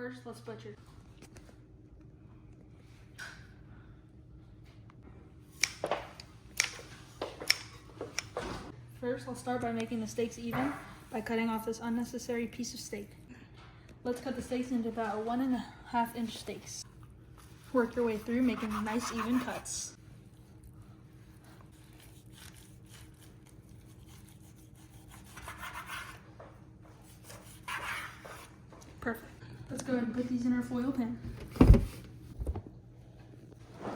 First, let's butcher. First, I'll start by making the steaks even by cutting off this unnecessary piece of steak. Let's cut the steaks into about 1.5 inch steaks. Work your way through making nice even cuts. Perfect. Let's go ahead and put these in our foil pan.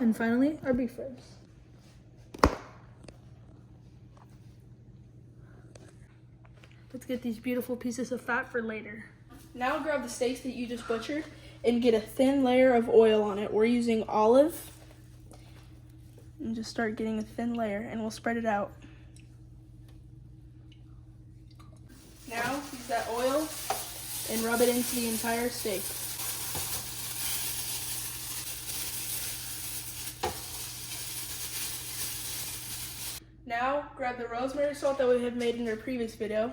And finally, our beef ribs. Let's get these beautiful pieces of fat for later. Now grab the steaks that you just butchered and get a thin layer of oil on it. We're using olive. And just start getting a thin layer and we'll spread it out. Now use that oil and rub it into the entire steak. Now grab the rosemary salt that we had made in our previous video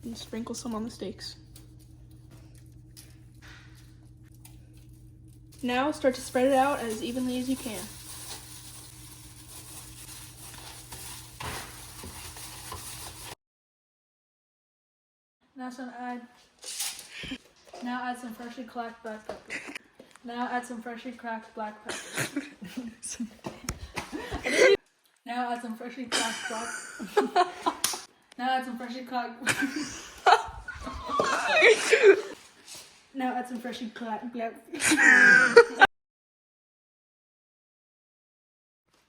and sprinkle some on the steaks. Now start to spread it out as evenly as you can. Now add some freshly cracked black pepper. Now add some freshly cracked black pepper. Now add some freshly cracked black. Now add some freshly cracked. Now add some freshly cracked black.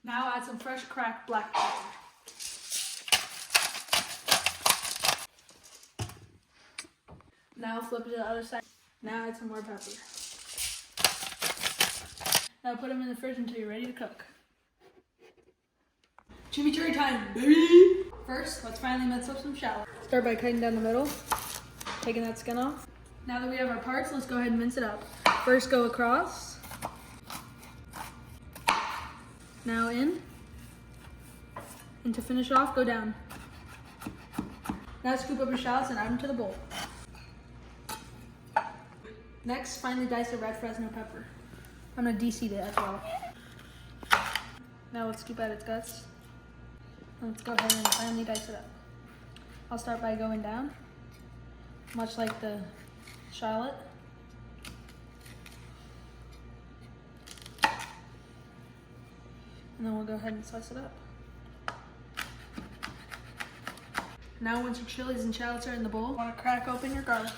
Now add some fresh cracked black pepper. Now flip it to the other side. Now add some more pepper. Now put them in the fridge until you're ready to cook. Chimichurri time, baby! First, let's finally mince up some shallot. Start by cutting down the middle, taking that skin off. Now that we have our parts, let's go ahead and mince it up. First, go across. Now in. And to finish off, go down. Now scoop up your shallots and add them to the bowl. Next, finally dice a red Fresno pepper. I'm gonna de-seed it as well. Now let's scoop out its guts. And let's go ahead and finally dice it up. I'll start by going down, much like the shallot. And then we'll go ahead and slice it up. Now once your chilies and shallots are in the bowl, you want to crack open your garlic.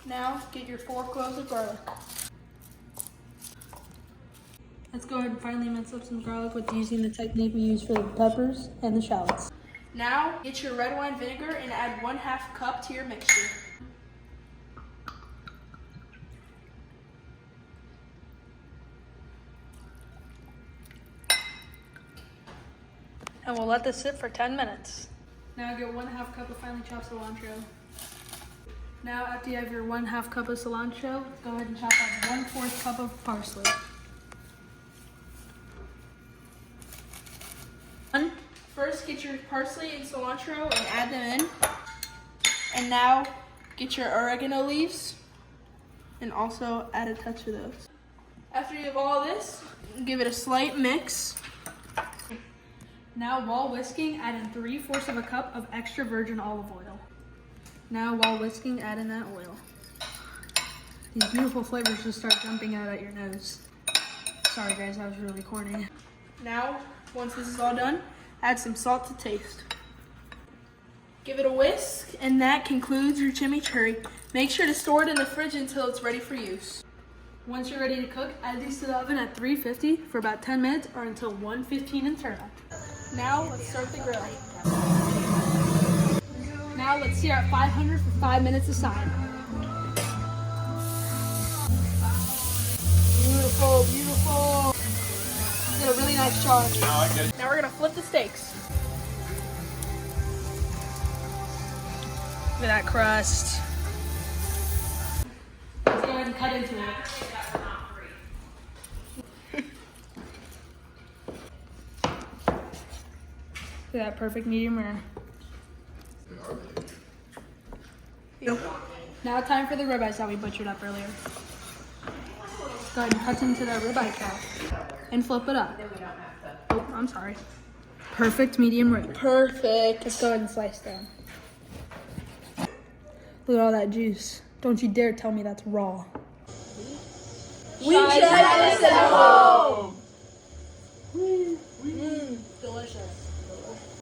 Now get your 4 cloves of garlic. Let's go ahead and finally mince up some garlic with using the technique we use for the peppers and the shallots. Now get your red wine vinegar and add 1/2 cup to your mixture. And we'll let this sit for 10 minutes. Now get 1/2 cup of finely chopped cilantro. Now after you have your 1/2 cup of cilantro, go ahead and chop up 1/4 cup of parsley. First get your parsley and cilantro and add them in. And now get your oregano leaves and also add a touch of those. After you have all this, give it a slight mix. Now while whisking, add in 3/4 of a cup of extra virgin olive oil. Now while whisking, add in that oil. These beautiful flavors just start jumping out at your nose. Sorry guys, that was really corny. Now, once this is all done, add some salt to taste. Give it a whisk, and that concludes your chimichurri. Make sure to store it in the fridge until it's ready for use. Once you're ready to cook, add these to the oven at 350 for about 10 minutes or until 115 and turn up. Now let's start the grill. Now let's sear at 500 for 5 minutes aside. Beautiful, beautiful. Did a really nice job. Now we're gonna flip the steaks. Look at that crust. Let's go ahead and cut into it. Look at that perfect medium rare. Now time for the ribeyes that we butchered up earlier. Go ahead and cut into the ribeye cap and flip it up. Oh, I'm sorry. Perfect medium rare. Perfect. Let's go ahead and slice down. Look at all that juice. Don't you dare tell me that's raw. We tried this at home.